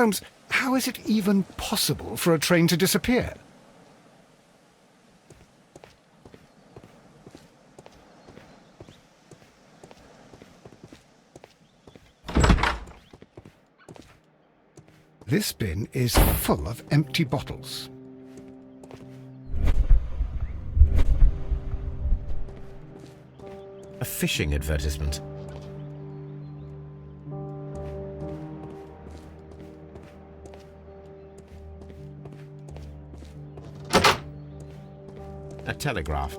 Holmes, how is it even possible for a train to disappear? This bin is full of empty bottles. A fishing advertisement. A telegraph.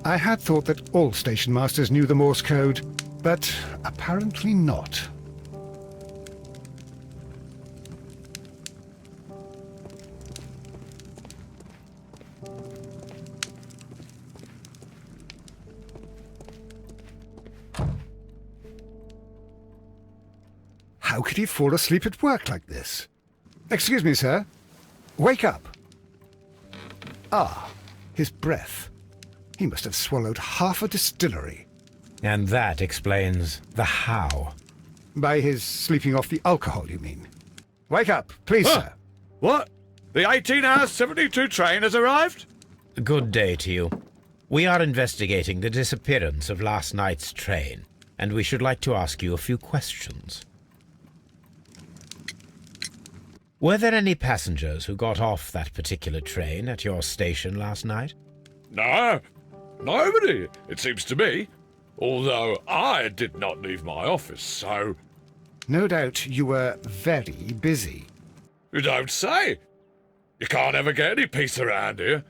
I had thought that all station masters knew the Morse code, but apparently not. How could he fall asleep at work like this? Excuse me, sir. Wake up. Ah, his breath. He must have swallowed half a distillery. And that explains the how. By his sleeping off the alcohol, you mean? Wake up, please, sir. What? The 18-hour 72 train has arrived? Good day to you. We are investigating the disappearance of last night's train, and we should like to ask you a few questions. Were there any passengers who got off that particular train at your station last night? No, nobody, it seems to me. Although I did not leave my office, so... No doubt you were very busy. You don't say. You can't ever get any peace around here.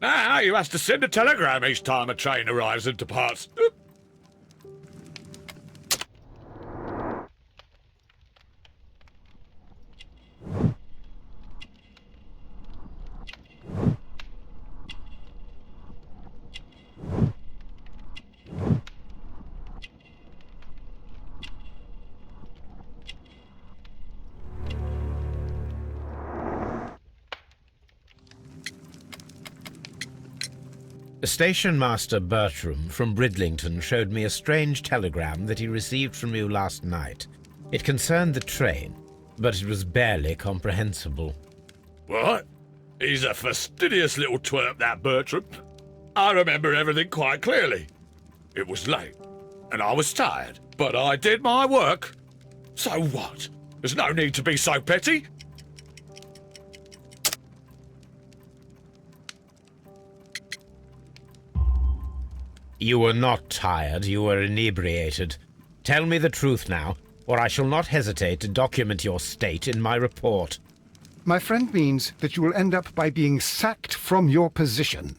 Now you have to send a telegram each time a train arrives and departs. Station Master Bertram from Bridlington showed me a strange telegram that he received from you last night. It concerned the train, but it was barely comprehensible. What? He's a fastidious little twerp, that Bertram. I remember everything quite clearly. It was late, and I was tired, but I did my work. So what? There's no need to be so petty. You were not tired, you were inebriated. Tell me the truth now, or I shall not hesitate to document your state in my report. My friend means that you will end up by being sacked from your position.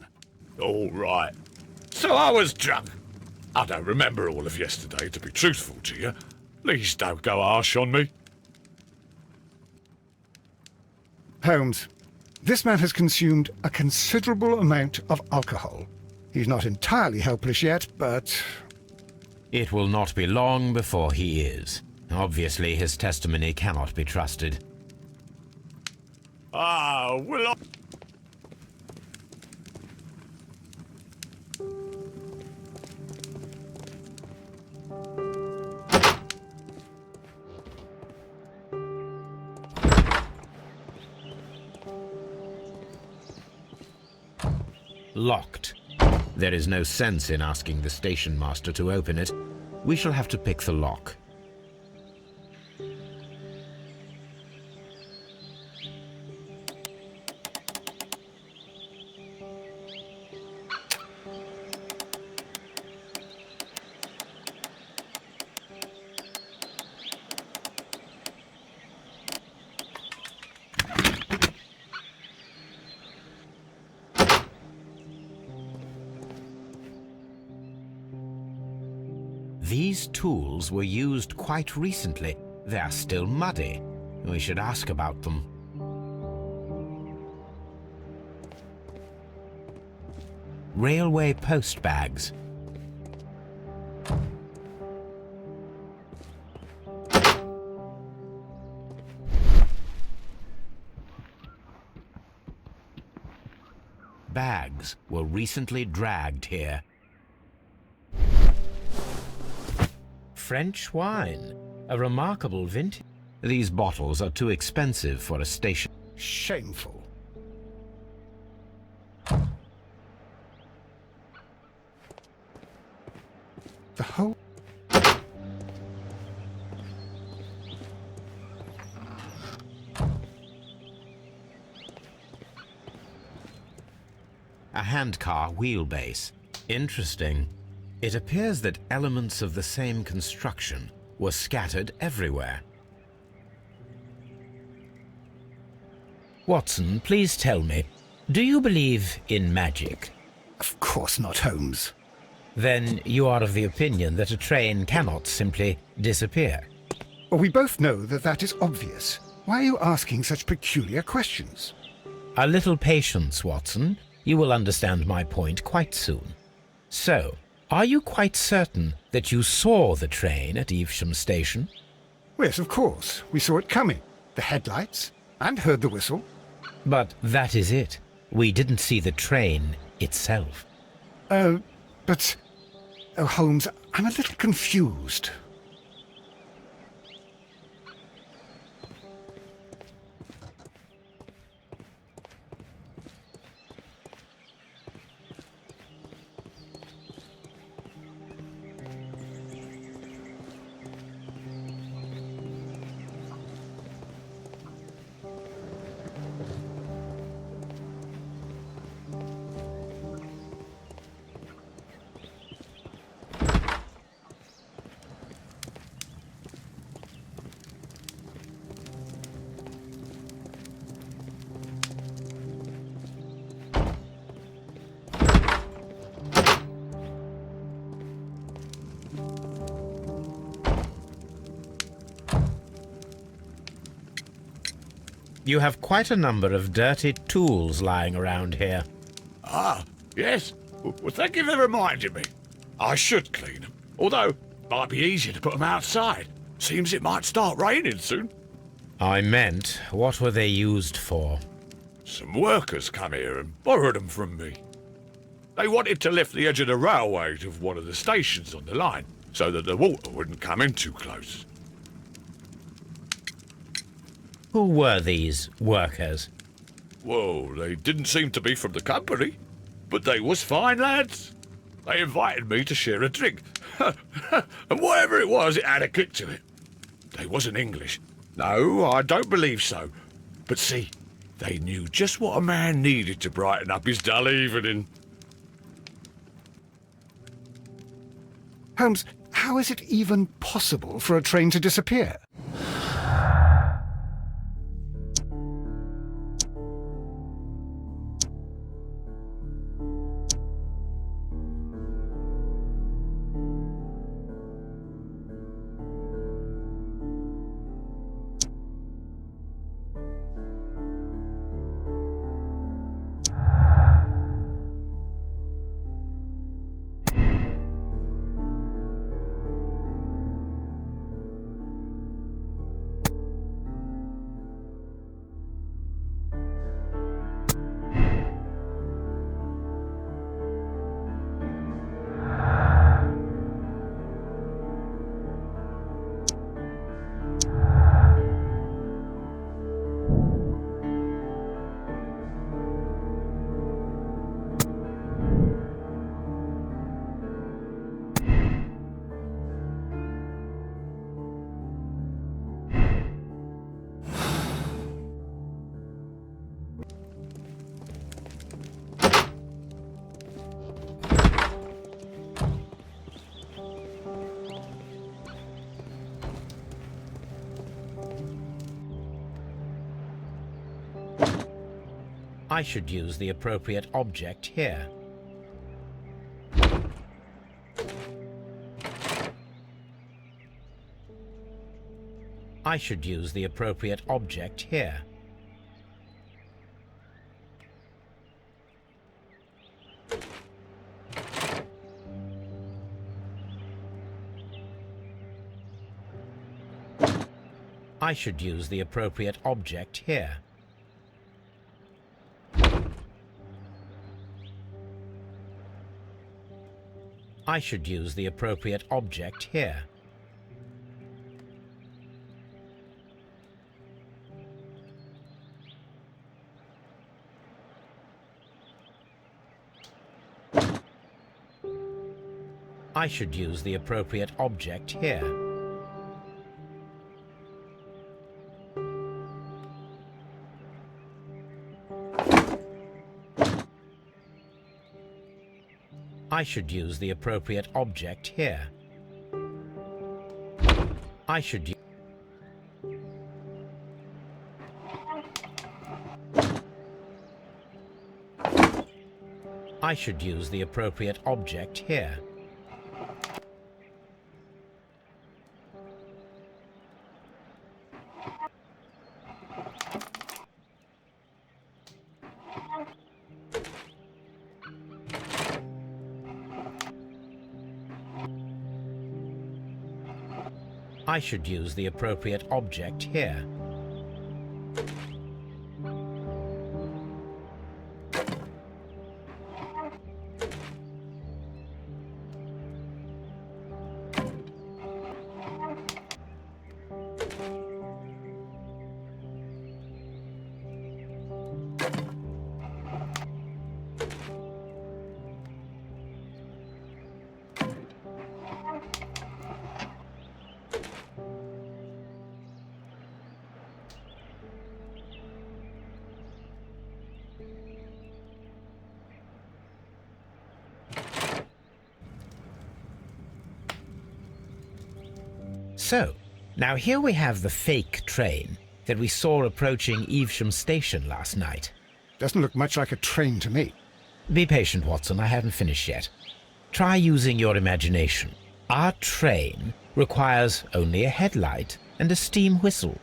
All right. So I was drunk. I don't remember all of yesterday, to be truthful to you. Please don't go harsh on me. Holmes, this man has consumed a considerable amount of alcohol. He's not entirely helpless yet, but... It will not be long before he is. Obviously, his testimony cannot be trusted. Ah, will I... Locked. There is no sense in asking the station master to open it. We shall have to pick the lock. These tools were used quite recently. They are still muddy. We should ask about them. Railway post bags. Bags were recently dragged here. French wine. A remarkable vintage. These bottles are too expensive for a station. Shameful. The whole... A handcar wheelbase. Interesting. It appears that elements of the same construction were scattered everywhere. Watson, please tell me, do you believe in magic? Of course not, Holmes. Then you are of the opinion that a train cannot simply disappear. Well, we both know that that is obvious. Why are you asking such peculiar questions? A little patience, Watson. You will understand my point quite soon. So, are you quite certain that you saw the train at Evesham Station? Yes, of course. We saw it coming. The headlights, and heard the whistle. But that is it. We didn't see the train itself. But... Oh, Holmes, I'm a little confused. You have quite a number of dirty tools lying around here. Ah, yes. Well, thank you for reminding me. I should clean them. Although, it might be easier to put them outside. Seems it might start raining soon. I meant, what were they used for? Some workers come here and borrowed them from me. They wanted to lift the edge of the railway to one of the stations on the line, so that the water wouldn't come in too close. Who were these workers? Well, they didn't seem to be from the company, but they was fine lads. They invited me to share a drink, and whatever it was, it had a kick to it. They wasn't English. No, I don't believe so. But see, they knew just what a man needed to brighten up his dull evening. Holmes, how is it even possible for a train to disappear? I should use the appropriate object here. I should use the appropriate object here. I should use the appropriate object here. I should use the appropriate object here. I should use the appropriate object here. I should use the appropriate object here. I should use... I should use the appropriate object here. I should use the appropriate object here. So, now here we have the fake train that we saw approaching Evesham Station last night. Doesn't look much like a train to me. Be patient, Watson, I haven't finished yet. Try using your imagination. Our train requires only a headlight and a steam whistle.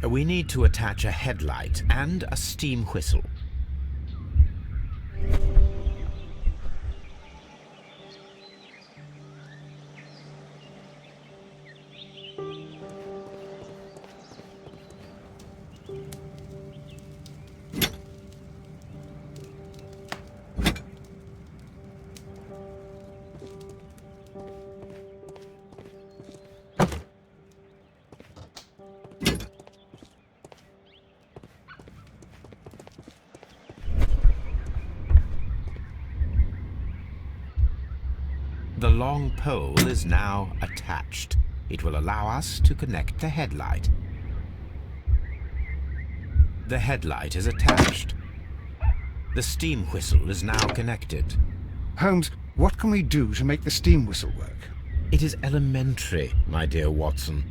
We need to attach a headlight and a steam whistle. The long pole is now attached. It will allow us to connect the headlight. The headlight is attached. The steam whistle is now connected. Holmes, what can we do to make the steam whistle work? It is elementary, my dear Watson.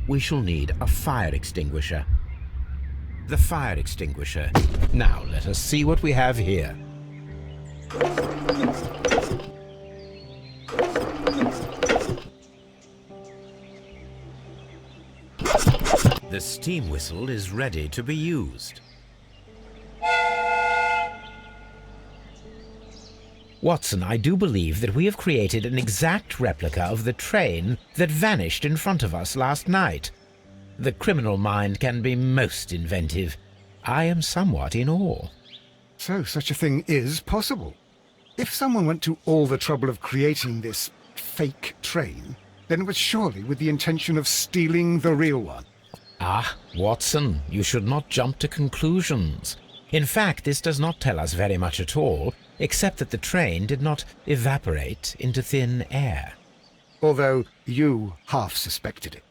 We shall need a fire extinguisher. The fire extinguisher. Now let us see what we have here. The steam whistle is ready to be used. Watson, I do believe that we have created an exact replica of the train that vanished in front of us last night. The criminal mind can be most inventive. I am somewhat in awe. So such a thing is possible. If someone went to all the trouble of creating this fake train, then it was surely with the intention of stealing the real one. Ah, Watson, you should not jump to conclusions. In fact, this does not tell us very much at all, except that the train did not evaporate into thin air. Although you half suspected it.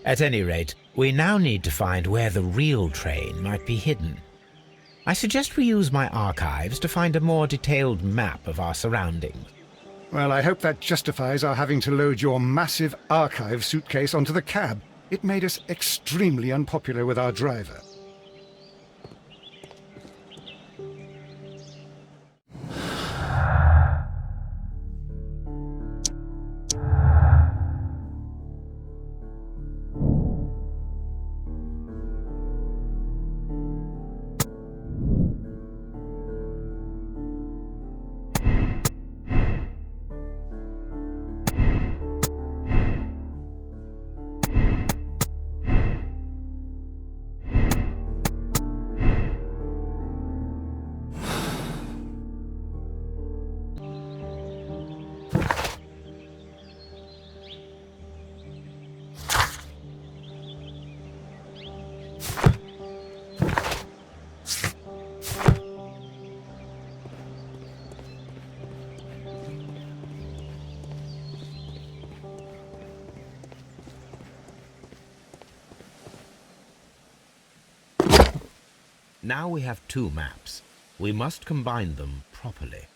At any rate, we now need to find where the real train might be hidden. I suggest we use my archives to find a more detailed map of our surroundings. Well, I hope that justifies our having to load your massive archive suitcase onto the cab. It made us extremely unpopular with our driver. Now we have two maps. We must combine them properly.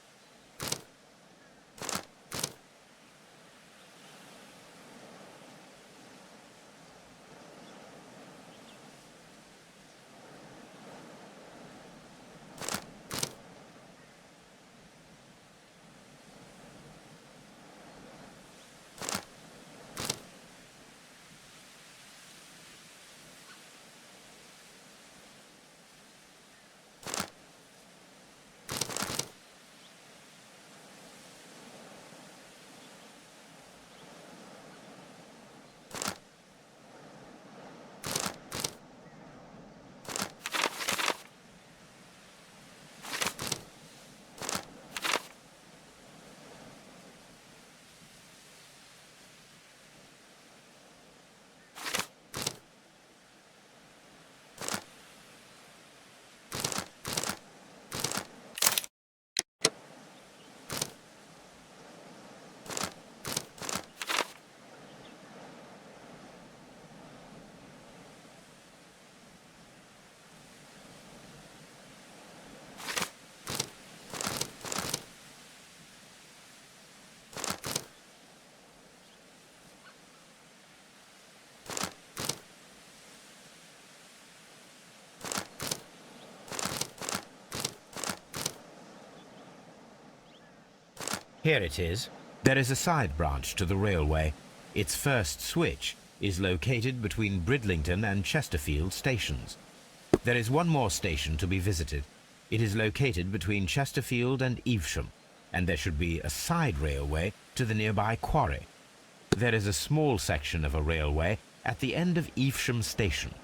Here it is. There is a side branch to the railway. Its first switch is located between Bridlington and Chesterfield stations. There is one more station to be visited. It is located between Chesterfield and Evesham, and there should be a side railway to the nearby quarry. There is a small section of a railway at the end of Evesham station.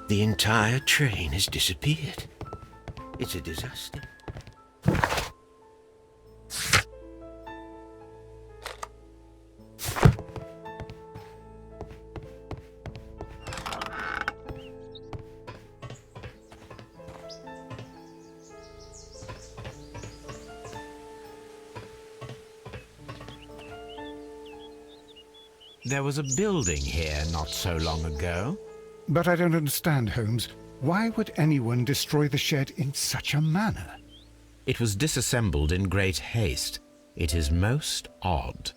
The entire train has disappeared. It's a disaster. There was a building here not so long ago. But I don't understand, Holmes. Why would anyone destroy the shed in such a manner? It was disassembled in great haste. It is most odd.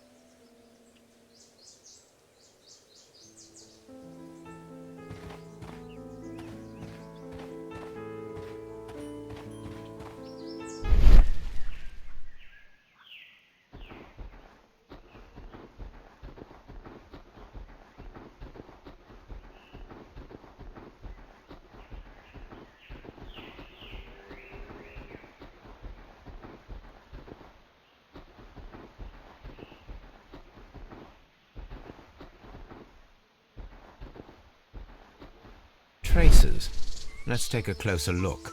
Traces. Let's take a closer look.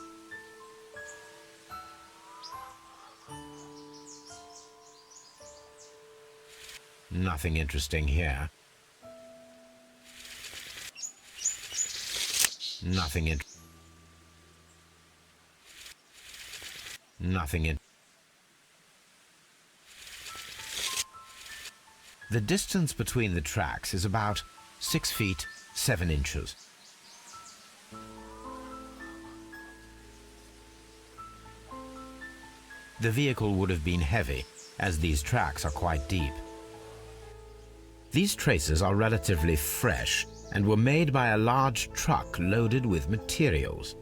Nothing interesting here. Nothing in. The distance between the tracks is about 6 feet 7 inches. The vehicle would have been heavy, as these tracks are quite deep. These traces are relatively fresh and were made by a large truck loaded with materials.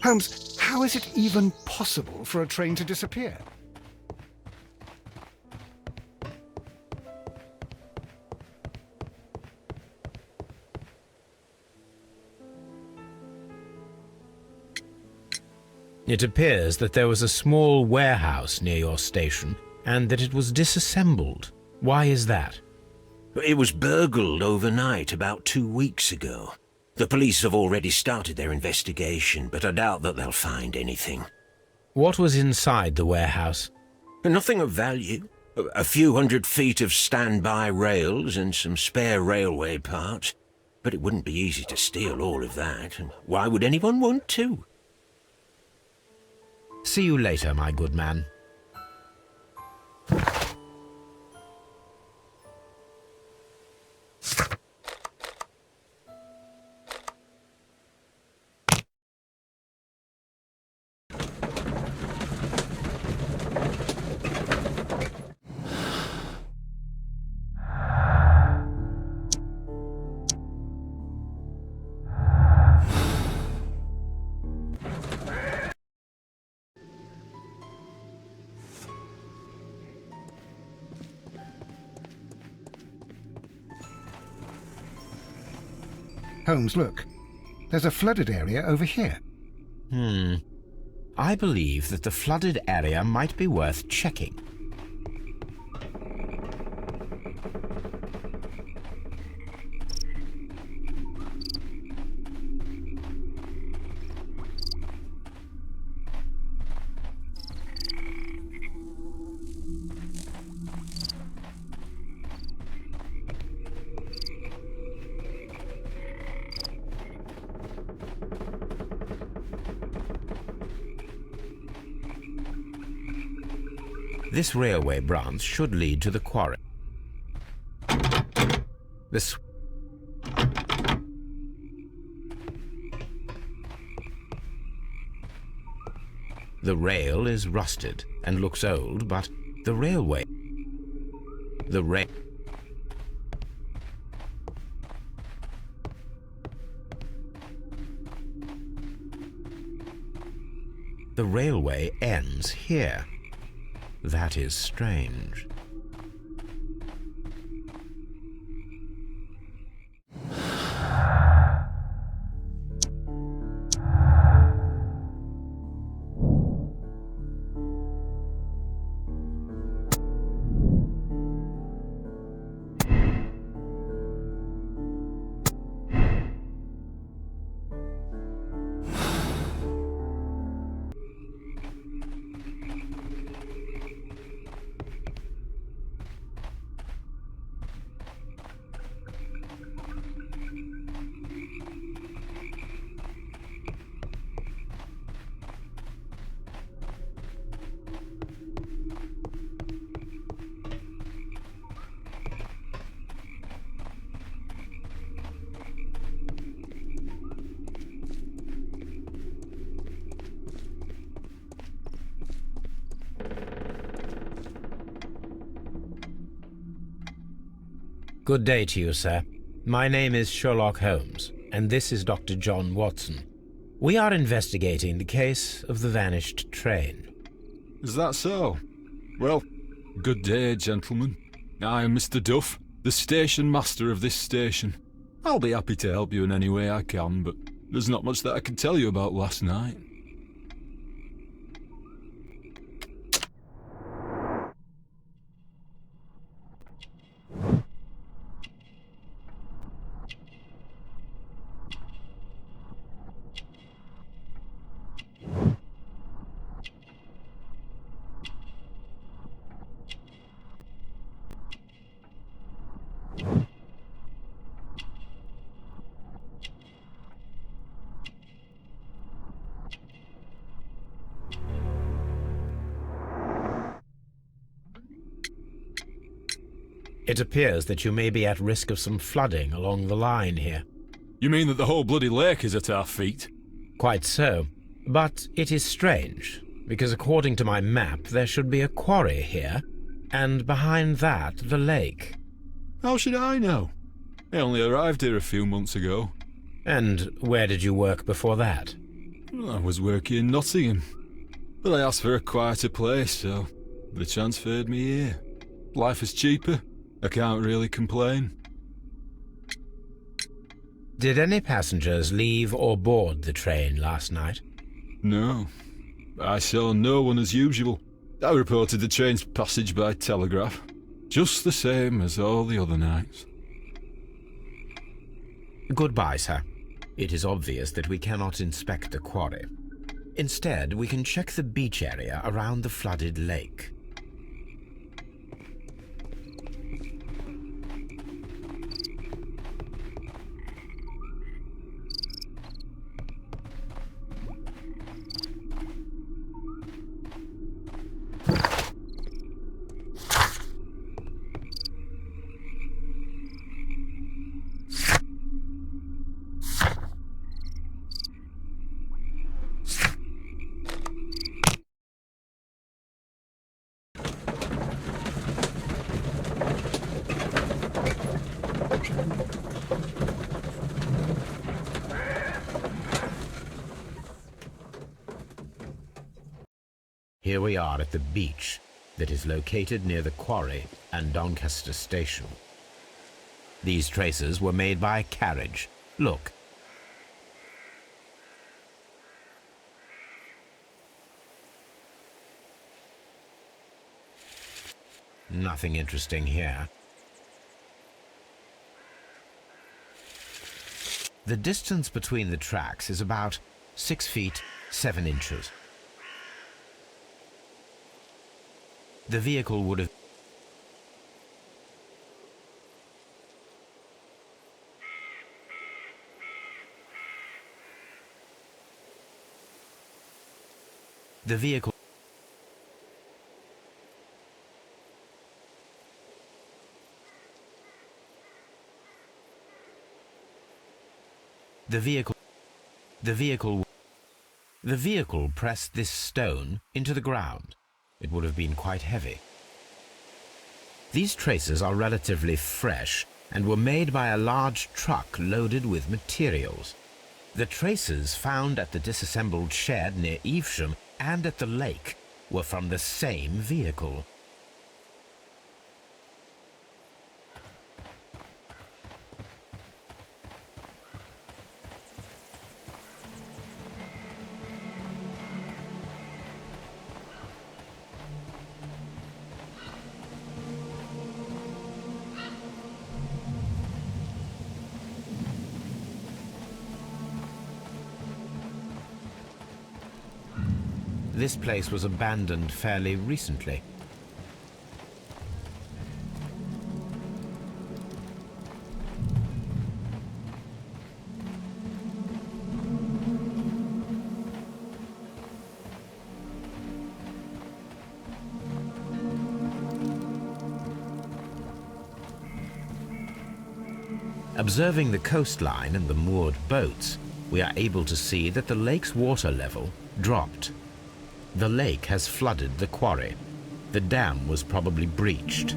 Holmes, how How is it even possible for a train to disappear? It appears that there was a small warehouse near your station and that it was disassembled. Why is that? It was burgled overnight about 2 weeks ago. The police have already started their investigation, but I doubt that they'll find anything. What was inside the warehouse? Nothing of value. A few 100 feet of standby rails and some spare railway parts. But it wouldn't be easy to steal all of that. Why would anyone want to? See you later, my good man. Holmes, look. There's a flooded area over here. I believe that the flooded area might be worth checking. This railway branch should lead to the quarry. The rail is rusted and looks old, but the railway... The railway ends here. That is strange. Good day to you, sir. My name is Sherlock Holmes, and this is Dr. John Watson. We are investigating the case of the vanished train. Is that so? Well, good day, gentlemen. I am Mr. Duff, the station master of this station. I'll be happy to help you in any way I can, but there's not much that I can tell you about last night. It appears that you may be at risk of some flooding along the line here. You mean that the whole bloody lake is at our feet? Quite so. But it is strange, because according to my map there should be a quarry here, and behind that the lake. How should I know? I only arrived here a few months ago. And where did you work before that? I was working in Nottingham, but I asked for a quieter place, so they transferred me here. Life is cheaper. I can't really complain. Did any passengers leave or board the train last night? No, I saw no one as usual. I reported the train's passage by telegraph, just the same as all the other nights. Goodbye, sir. It is obvious that we cannot inspect the quarry. Instead, we can check the beach area around the flooded lake. Here we are at the beach that is located near the quarry and Doncaster station. These traces were made by a carriage. Look. Nothing interesting here. The distance between the tracks is about 6 feet 7 inches. The vehicle would have... The vehicle... The vehicle pressed this stone into the ground. It would have been quite heavy. These traces are relatively fresh and were made by a large truck loaded with materials. The traces found at the disassembled shed near Evesham and at the lake were from the same vehicle. This place was abandoned fairly recently. Observing the coastline and the moored boats, we are able to see that the lake's water level dropped. The lake has flooded the quarry. The dam was probably breached.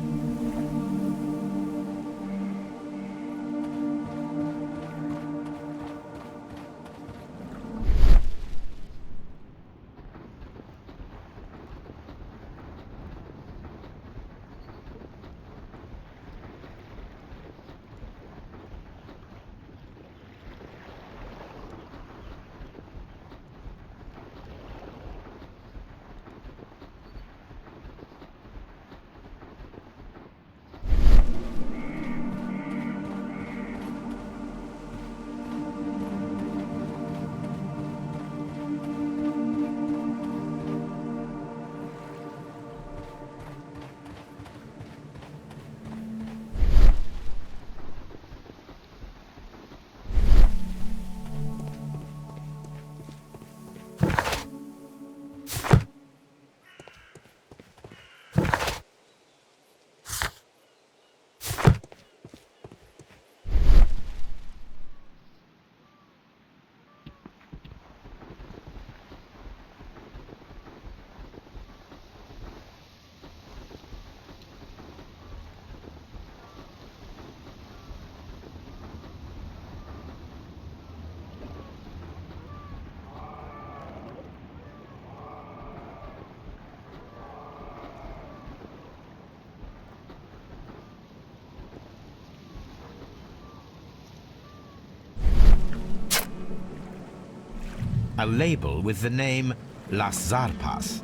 a label with the name Las Zarpas.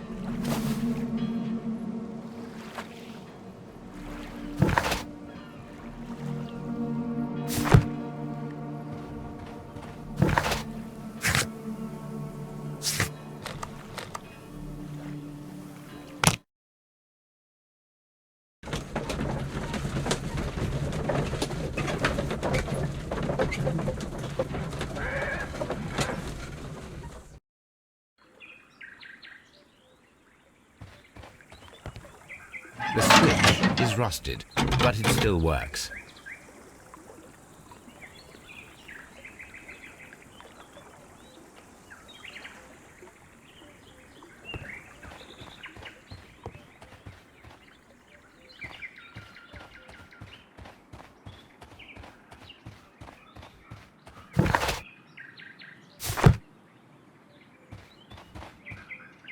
The switch is rusted, but it still works.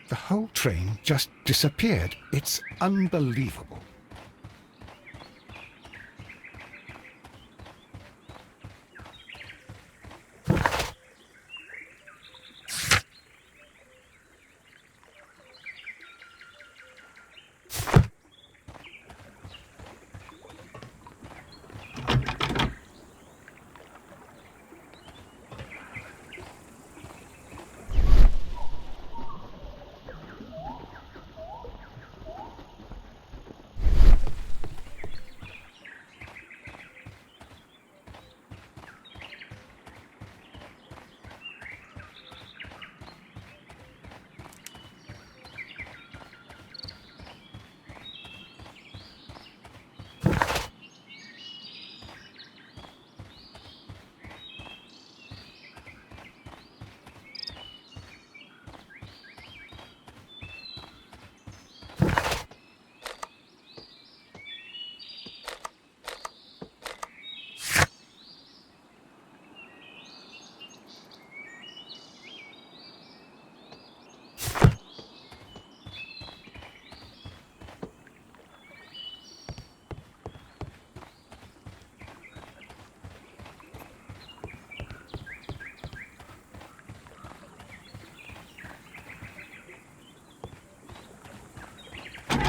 The whole train just disappeared. It's unbelievable.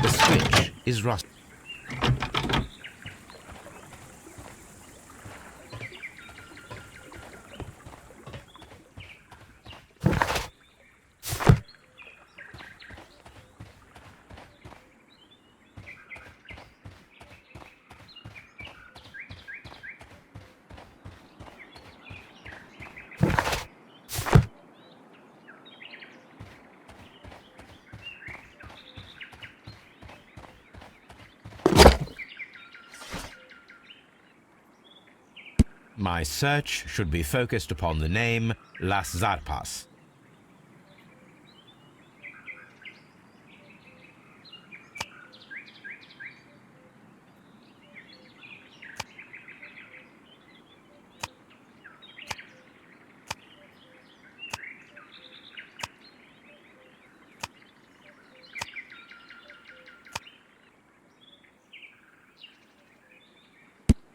The switch is rusted. My search should be focused upon the name Las Zarpas.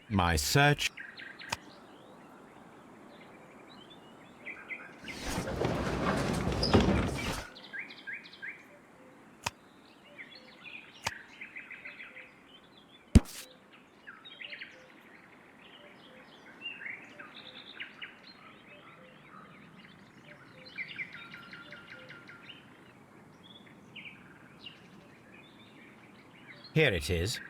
My search. Here it is.